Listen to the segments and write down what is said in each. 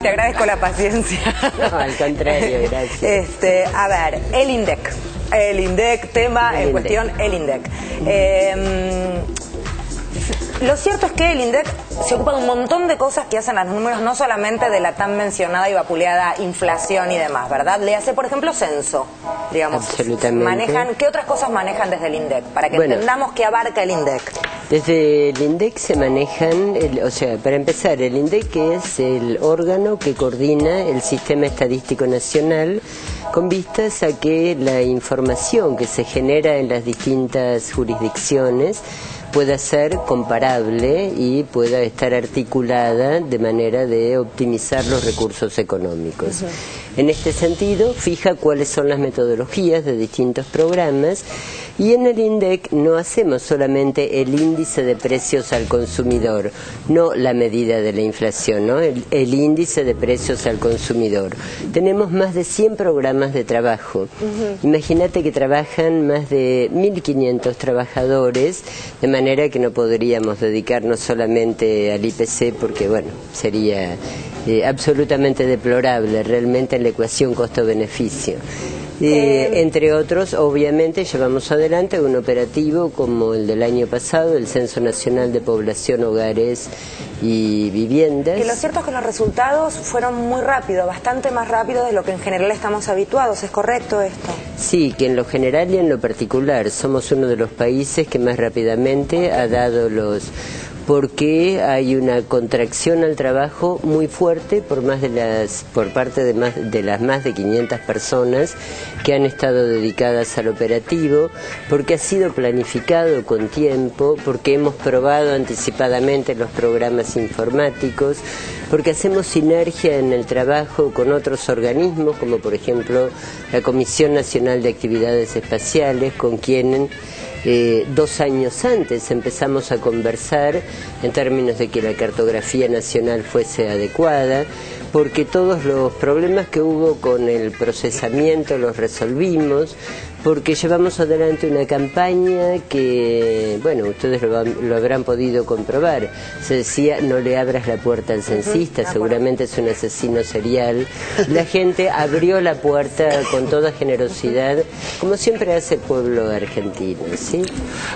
Te agradezco la paciencia. No, al contrario, gracias. A ver, el INDEC, tema en cuestión, el INDEC. Lo cierto es que el INDEC se ocupa de un montón de cosas que hacen a los números, no solamente de la tan mencionada y vapuleada inflación y demás, ¿verdad? Le hace, por ejemplo, censo, digamos. Absolutamente. ¿Qué otras cosas manejan desde el INDEC? Para que entendamos qué abarca el INDEC. Desde el INDEC se manejan, para empezar, el INDEC es el órgano que coordina el Sistema Estadístico Nacional con vistas a que la información que se genera en las distintas jurisdicciones pueda ser comparable y pueda estar articulada de manera de optimizar los recursos económicos. En este sentido, fija cuáles son las metodologías de distintos programas y en el INDEC no hacemos solamente el índice de precios al consumidor, no la medida de la inflación, ¿no? El índice de precios al consumidor. Tenemos más de 100 programas de trabajo. Imagínate que trabajan más de 1.500 trabajadores, de manera que no podríamos dedicarnos solamente al IPC porque, bueno, sería absolutamente deplorable realmente en la ecuación costo-beneficio. Entre otros, obviamente, llevamos adelante un operativo como el del año pasado, el Censo Nacional de Población, Hogares y Viviendas. Que lo cierto es que los resultados fueron muy rápidos, bastante más rápidos de lo que en general estamos habituados, ¿es correcto esto? Sí, que en lo general y en lo particular somos uno de los países que más rápidamente ha dado porque hay una contracción al trabajo muy fuerte por parte de las más de 500 personas que han estado dedicadas al operativo, porque ha sido planificado con tiempo, porque hemos probado anticipadamente los programas informáticos, porque hacemos sinergia en el trabajo con otros organismos, como por ejemplo la Comisión Nacional de Actividades Espaciales, con quienes 2 años antes empezamos a conversar en términos de que la cartografía nacional fuese adecuada, porque todos los problemas que hubo con el procesamiento los resolvimos, porque llevamos adelante una campaña que, bueno, ustedes lo habrán podido comprobar. Se decía, no le abras la puerta al censista, seguramente es un asesino serial. La gente abrió la puerta con toda generosidad, como siempre hace el pueblo argentino, ¿sí?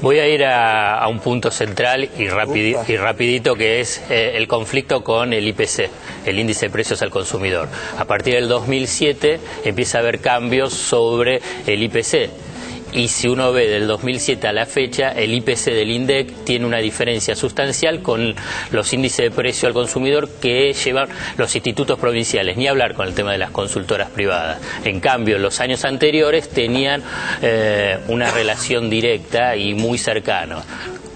Voy a ir a un punto central y rapidito, que es el conflicto con el IPC, el índice de precios al consumidor. A partir del 2007 empieza a haber cambios sobre el IPC. Y si uno ve del 2007 a la fecha, el IPC del INDEC tiene una diferencia sustancial con los índices de precio al consumidor que llevan los institutos provinciales, ni hablar con el tema de las consultoras privadas. En cambio, los años anteriores tenían una relación directa y muy cercana.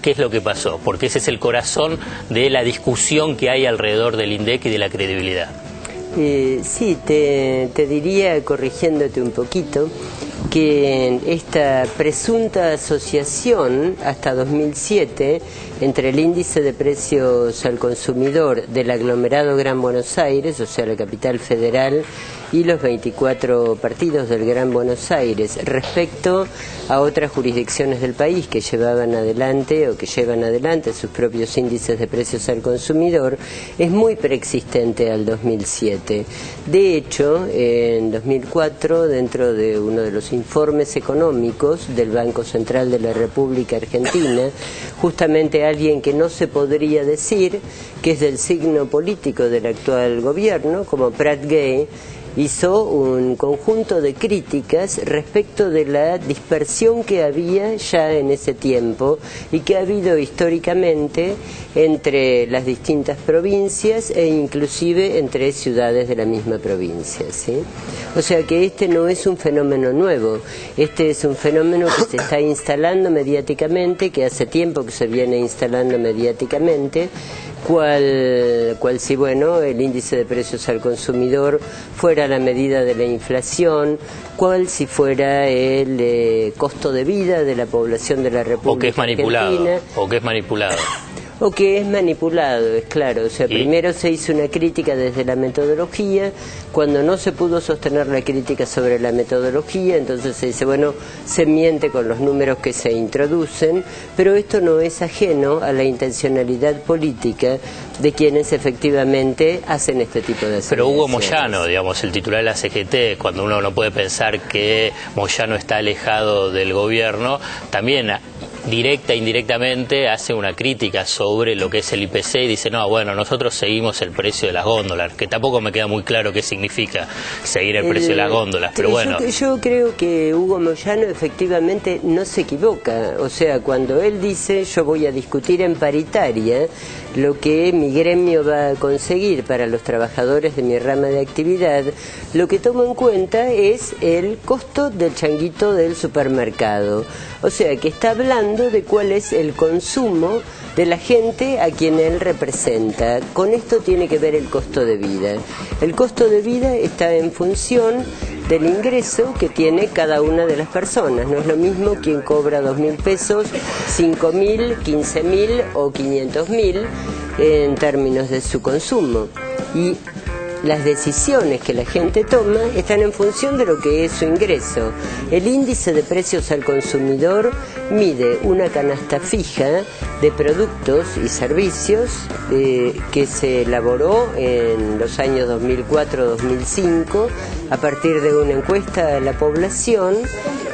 ¿Qué es lo que pasó? Porque ese es el corazón de la discusión que hay alrededor del INDEC y de la credibilidad. Sí, te diría, corrigiéndote un poquito, que esta presunta asociación hasta 2007 entre el índice de precios al consumidor del aglomerado Gran Buenos Aires, o sea, la capital federal, y los 24 partidos del Gran Buenos Aires respecto a otras jurisdicciones del país que llevaban adelante o que llevan adelante sus propios índices de precios al consumidor, es muy preexistente al 2007. De hecho, en 2004, dentro de uno de los informes económicos del Banco Central de la República Argentina, justamente alguien que no se podría decir que es del signo político del actual gobierno, como Prat Gay, hizo un conjunto de críticas respecto de la dispersión que había ya en ese tiempo y que ha habido históricamente entre las distintas provincias e inclusive entre ciudades de la misma provincia, ¿sí? O sea que este no es un fenómeno nuevo, este es un fenómeno que se está instalando mediáticamente, que hace tiempo que se viene instalando mediáticamente, cual si, bueno, el índice de precios al consumidor fuera la medida de la inflación, cual si fuera el costo de vida de la población de la República Argentina. O que es manipulado. o que es manipulado, es claro. O sea, primero se hizo una crítica desde la metodología, cuando no se pudo sostener la crítica sobre la metodología, entonces se dice, bueno, se miente con los números que se introducen, pero esto no es ajeno a la intencionalidad política de quienes efectivamente hacen este tipo de acciones. Pero Hugo Moyano, digamos, el titular de la CGT, cuando uno no puede pensar que Moyano está alejado del gobierno, también directa e indirectamente hace una crítica sobre lo que es el IPC y dice, no, bueno, nosotros seguimos el precio de las góndolas, que tampoco me queda muy claro qué significa seguir el precio de las góndolas, pero bueno. Yo creo que Hugo Moyano efectivamente no se equivoca, o sea, cuando él dice, yo voy a discutir en paritaria lo que mi gremio va a conseguir para los trabajadores de mi rama de actividad, lo que tomo en cuenta es el costo del changuito del supermercado. O sea, que está hablando de cuál es el consumo de la gente a quien él representa. Con esto tiene que ver el costo de vida. El costo de vida está en función del ingreso que tiene cada una de las personas. No es lo mismo quien cobra 2.000 pesos, 5.000, 15.000 o 500.000 en términos de su consumo. Y las decisiones que la gente toma están en función de lo que es su ingreso. El índice de precios al consumidor mide una canasta fija de productos y servicios que se elaboró en los años 2004-2005 a partir de una encuesta a la población,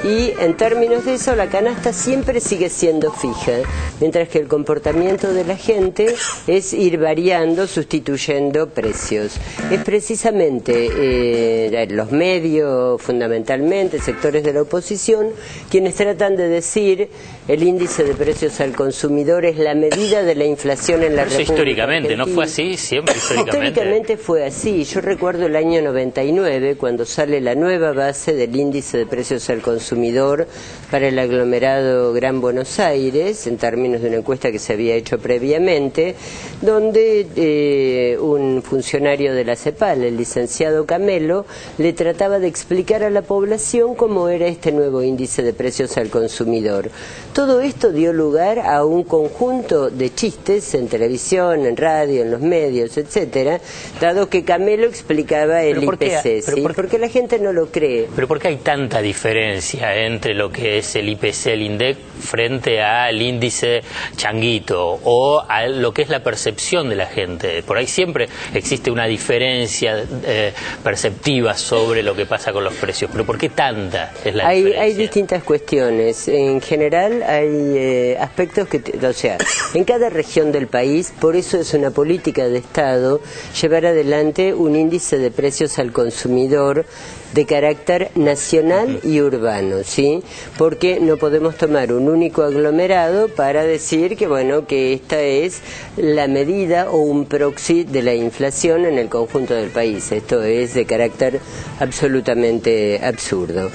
y en términos de eso la canasta siempre sigue siendo fija, mientras que el comportamiento de la gente es ir variando, sustituyendo precios. Es precisamente los medios, fundamentalmente, sectores de la oposición, quienes tratan de decir el índice de precios al consumidor es la medida de la inflación en la República históricamente, Argentina. ¿No fue así? Siempre históricamente. Históricamente fue así. Yo recuerdo el año 99, cuando sale la nueva base del índice de precios al consumidor para el aglomerado Gran Buenos Aires, en términos de una encuesta que se había hecho previamente, donde un funcionario de la CEPAL, el licenciado Camelo, le trataba de explicar a la población cómo era este nuevo índice de precios al consumidor. Todo esto dio lugar a un conjunto de chistes en televisión, en radio, en los medios, etcétera, dado que Camelo explicaba el IPC, ¿sí? Porque la gente no lo cree. ¿Pero por qué hay tanta diferencia entre lo que es el IPC, el INDEC, frente al índice changuito o a lo que es la percepción de la gente? Por ahí siempre existe una diferencia perceptiva sobre lo que pasa con los precios, pero ¿por qué tanta es la diferencia? Hay distintas cuestiones. En general hay aspectos que, o sea, en cada región del país, por eso es una política de Estado llevar adelante un índice de precios al consumidor de carácter nacional y urbano, ¿sí? Porque no podemos tomar un único aglomerado para decir que, bueno, que esta es la medida o un proxy de la inflación en el conjunto del país. Esto es de carácter absolutamente absurdo.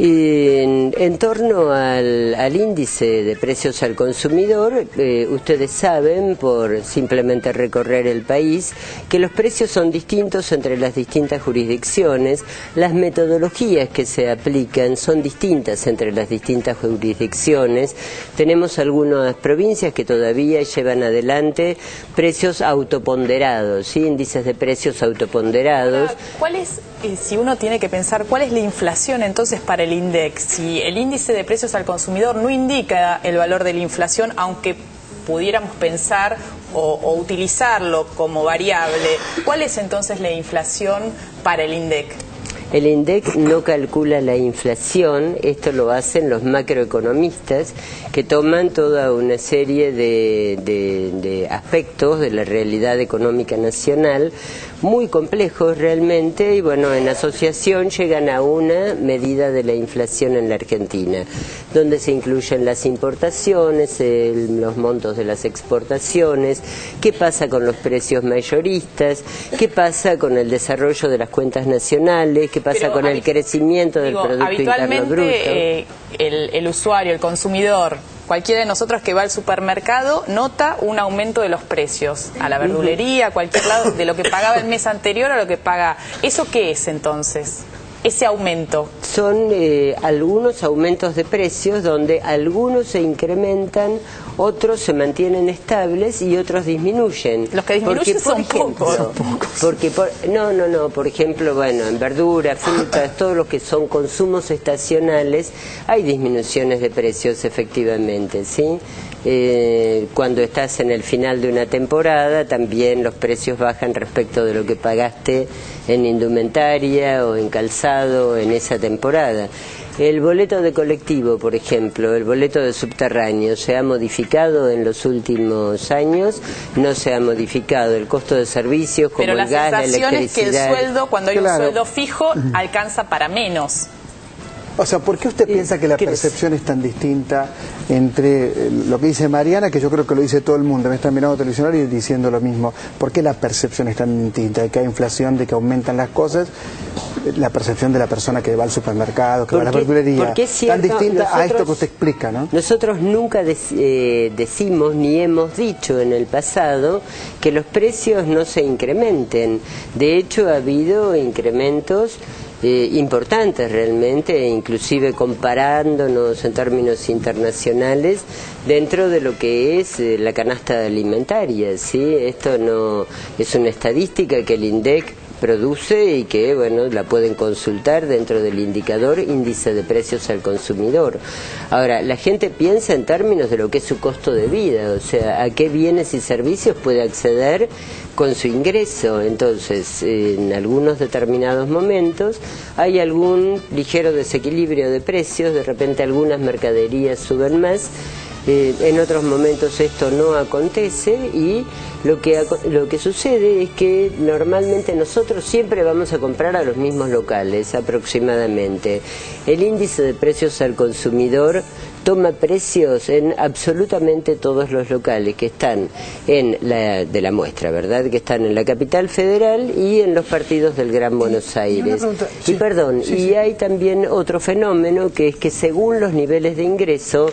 Y en torno al índice de precios al consumidor, ustedes saben, por simplemente recorrer el país, que los precios son distintos entre las distintas jurisdicciones, las metodologías que se aplican son distintas entre las distintas jurisdicciones. Tenemos algunas provincias que todavía llevan adelante precios autoponderados, ¿sí? Índices de precios autoponderados. ¿Cuál es, si uno tiene que pensar, cuál es la inflación entonces para el INDEC? Si el índice de precios al consumidor no indica el valor de la inflación, aunque pudiéramos pensar o utilizarlo como variable, ¿cuál es entonces la inflación para el INDEC? El INDEC no calcula la inflación, esto lo hacen los macroeconomistas que toman toda una serie de aspectos de la realidad económica nacional muy complejos realmente, y bueno, en asociación llegan a una medida de la inflación en la Argentina, donde se incluyen las importaciones, los montos de las exportaciones, qué pasa con los precios mayoristas, qué pasa con el desarrollo de las cuentas nacionales, qué pasa con el crecimiento del Producto Interno Bruto. El usuario, el consumidor, cualquiera de nosotros que va al supermercado nota un aumento de los precios, a la verdulería, a cualquier lado, de lo que pagaba el mes anterior a lo que paga. ¿Eso qué es entonces? ese aumento? Son algunos aumentos de precios donde algunos se incrementan, otros se mantienen estables y otros disminuyen. Los que disminuyen son pocos. Porque por ejemplo, bueno, en verduras, frutas, todos los que son consumos estacionales, hay disminuciones de precios efectivamente, ¿sí? Cuando estás en el final de una temporada, también los precios bajan respecto de lo que pagaste en indumentaria o en calzado en esa temporada. El boleto de colectivo, por ejemplo, el boleto de subterráneo, ¿se ha modificado en los últimos años? No se ha modificado. El costo de servicios como el gas, la electricidad. Pero la sensación es que el sueldo, cuando hay un sueldo fijo, alcanza para menos. O sea, ¿por qué usted piensa que la percepción es tan distinta entre lo que dice Mariana, que yo creo que lo dice todo el mundo, me están mirando televisión y diciendo lo mismo? ¿Por qué la percepción es tan distinta? De que hay inflación, de que aumentan las cosas, la percepción de la persona que va al supermercado, que va a la verdulería, tan distinta a esto que usted explica, ¿no? Nosotros nunca decimos ni hemos dicho en el pasado que los precios no se incrementen. De hecho, ha habido incrementos importantes realmente, inclusive comparándonos en términos internacionales dentro de lo que es la canasta alimentaria, ¿sí? Esto no es una estadística que el INDEC produce y que, bueno, la pueden consultar dentro del indicador índice de precios al consumidor. Ahora, la gente piensa en términos de lo que es su costo de vida, o sea, a qué bienes y servicios puede acceder con su ingreso. Entonces, en algunos determinados momentos hay algún ligero desequilibrio de precios, de repente algunas mercaderías suben más, en otros momentos esto no acontece y lo que sucede es que normalmente nosotros siempre vamos a comprar a los mismos locales aproximadamente. El índice de precios al consumidor toma precios en absolutamente todos los locales que están de la muestra, ¿verdad? Que están en la capital federal y en los partidos del Gran Buenos Aires. Y hay también otro fenómeno que es que según los niveles de ingreso,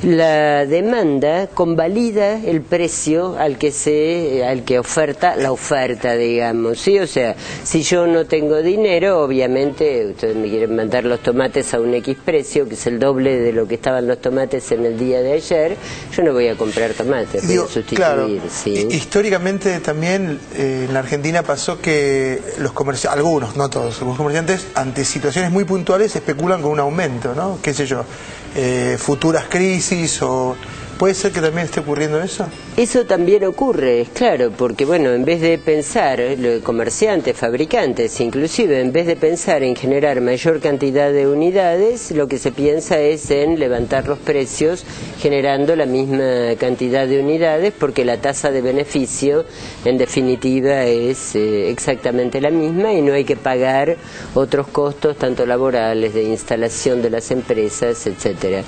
la demanda convalida el precio al que oferta la oferta, digamos, ¿sí? O sea, si yo no tengo dinero, obviamente ustedes me quieren mandar los tomates a un X precio, que es el doble de lo que estaban los tomates en el día de ayer, yo no voy a comprar tomates, voy a sustituir. Claro, ¿sí? Históricamente también en la Argentina pasó que los comerciantes, algunos, no todos, algunos comerciantes ante situaciones muy puntuales especulan con un aumento, ¿no? Qué sé yo, futuras crisis o... ¿Puede ser que también esté ocurriendo eso? Eso también ocurre, claro, porque bueno, en vez de pensar, comerciantes, fabricantes, inclusive, en vez de pensar en generar mayor cantidad de unidades, lo que se piensa es en levantar los precios generando la misma cantidad de unidades, porque la tasa de beneficio, en definitiva, es exactamente la misma y no hay que pagar otros costos, tanto laborales, de instalación de las empresas, etcétera.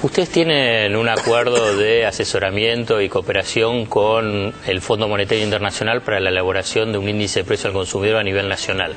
Ustedes tienen un acuerdo de asesoramiento y cooperación con el Fondo Monetario Internacional para la elaboración de un índice de precio al consumidor a nivel nacional.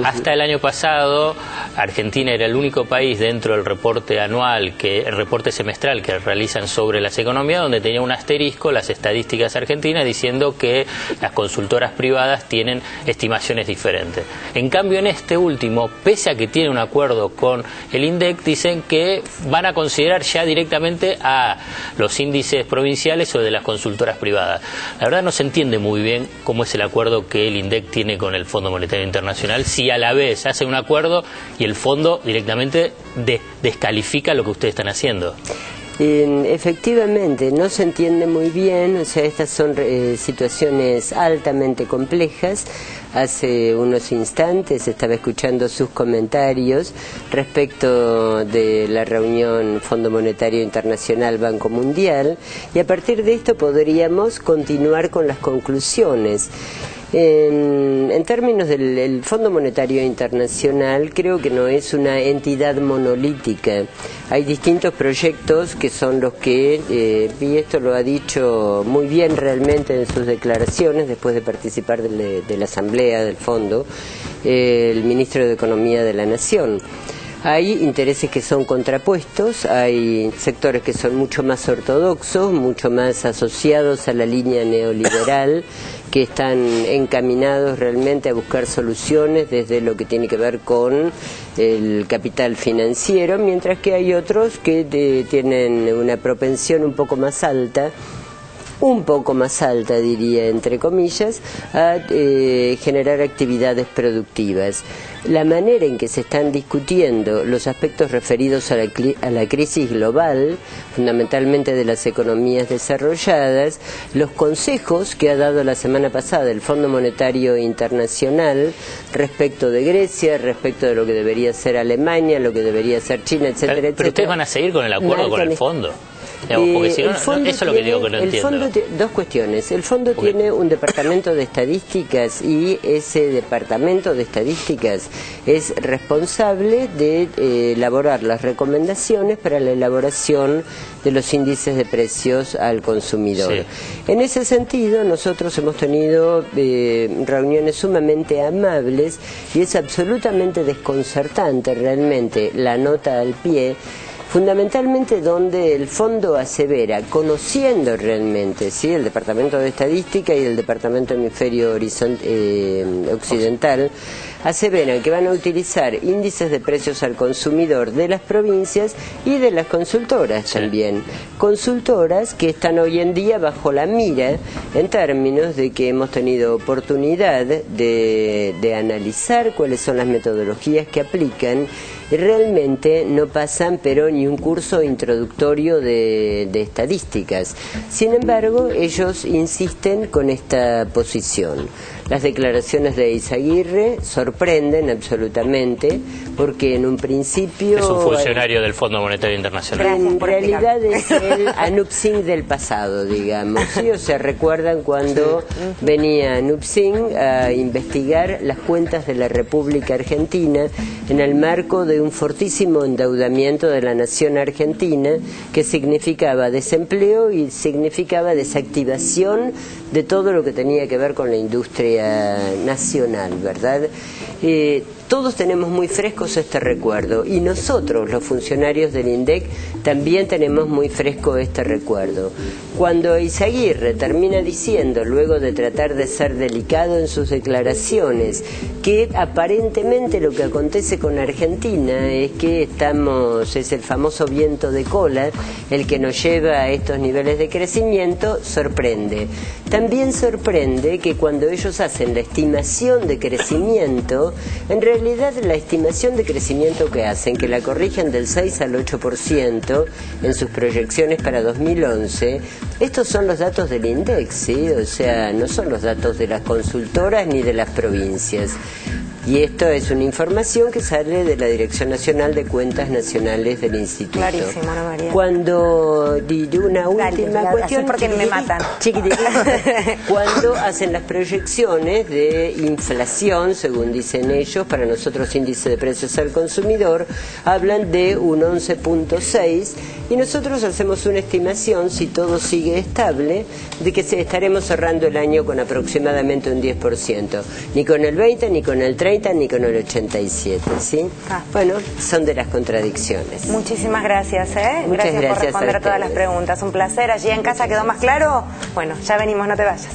Hasta el año pasado, Argentina era el único país dentro del reporte anual, el reporte semestral que realizan sobre las economías, donde tenía un asterisco las estadísticas argentinas diciendo que las consultoras privadas tienen estimaciones diferentes. En cambio, en este último, pese a que tiene un acuerdo con el INDEC, dicen que van a considerar ya directamente a los índices provinciales o de las consultoras privadas. La verdad no se entiende muy bien cómo es el acuerdo que el INDEC tiene con el Fondo Monetario Internacional, si a la vez hace un acuerdo y el fondo directamente descalifica lo que ustedes están haciendo. Efectivamente, no se entiende muy bien, o sea, estas son situaciones altamente complejas. Hace unos instantes estaba escuchando sus comentarios respecto de la reunión Fondo Monetario Internacional Banco Mundial y a partir de esto podríamos continuar con las conclusiones. En términos del Fondo Monetario Internacional, creo que no es una entidad monolítica. Hay distintos proyectos que son los que, y esto lo ha dicho muy bien realmente en sus declaraciones, después de participar de la asamblea del Fondo, el ministro de Economía de la Nación. Hay intereses que son contrapuestos, hay sectores que son mucho más ortodoxos, mucho más asociados a la línea neoliberal, que están encaminados realmente a buscar soluciones desde lo que tiene que ver con el capital financiero, mientras que hay otros que tienen una propensión un poco más alta diría, entre comillas, a generar actividades productivas. La manera en que se están discutiendo los aspectos referidos a la crisis global, fundamentalmente de las economías desarrolladas, los consejos que ha dado la semana pasada el Fondo Monetario Internacional respecto de Grecia, respecto de lo que debería ser Alemania, lo que debería ser China, etcétera, etcétera. Pero ustedes van a seguir con el acuerdo con el fondo. Porque si no, eso es lo que digo que no entiendo. Dos cuestiones. El fondo tiene un departamento de estadísticas y ese departamento de estadísticas es responsable de elaborar las recomendaciones para la elaboración de los índices de precios al consumidor. Sí. En ese sentido, nosotros hemos tenido reuniones sumamente amables y es absolutamente desconcertante realmente la nota al pie, fundamentalmente donde el fondo asevera, conociendo realmente, ¿sí?, el Departamento de Estadística y el Departamento Hemisferio Occidental, aseveran que van a utilizar índices de precios al consumidor de las provincias y de las consultoras también. Consultoras que están hoy en día bajo la mira en términos de que hemos tenido oportunidad de analizar cuáles son las metodologías que aplican y realmente no pasan pero ni un curso introductorio de estadísticas. Sin embargo, ellos insisten con esta posición. Las declaraciones de Eizaguirre sorprenden absolutamente porque en un principio... Es un funcionario del Fondo Monetario Internacional. En realidad es el Anup Singh del pasado, digamos, ¿sí? O sea, recuerdan cuando venía Anup Singh a investigar las cuentas de la República Argentina en el marco de un fortísimo endeudamiento de la nación argentina que significaba desempleo y significaba desactivación de todo lo que tenía que ver con la industria nacional, ¿verdad? Todos tenemos muy frescos este recuerdo y nosotros, los funcionarios del INDEC, también tenemos muy fresco este recuerdo. Cuando Eizaguirre termina diciendo, luego de tratar de ser delicado en sus declaraciones, que aparentemente lo que acontece con Argentina es que es el famoso viento de cola el que nos lleva a estos niveles de crecimiento, sorprende. También sorprende que cuando ellos hacen la estimación de crecimiento, en realidad la estimación de crecimiento que hacen, que la corrigen del 6 al 8% en sus proyecciones para 2011, estos son los datos del INDEC, ¿sí? O sea, no son los datos de las consultoras ni de las provincias. Y esto es una información que sale de la Dirección Nacional de Cuentas Nacionales del Instituto. Clarísimo, Ana María. Cuando una última cuestión, porque me matan. Cuando hacen las proyecciones de inflación, según dicen ellos, para nosotros índice de precios al consumidor, hablan de un 11.6 y nosotros hacemos una estimación, si todo sigue estable, de que estaremos cerrando el año con aproximadamente un 10%, ni con el 20, ni con el 30, ni con el 87, ¿sí? Bueno, son de las contradicciones. Muchísimas gracias, Muchas gracias por responder a todas las preguntas. Un placer. Allí en casa quedó más claro. Bueno, ya venimos, no te vayas.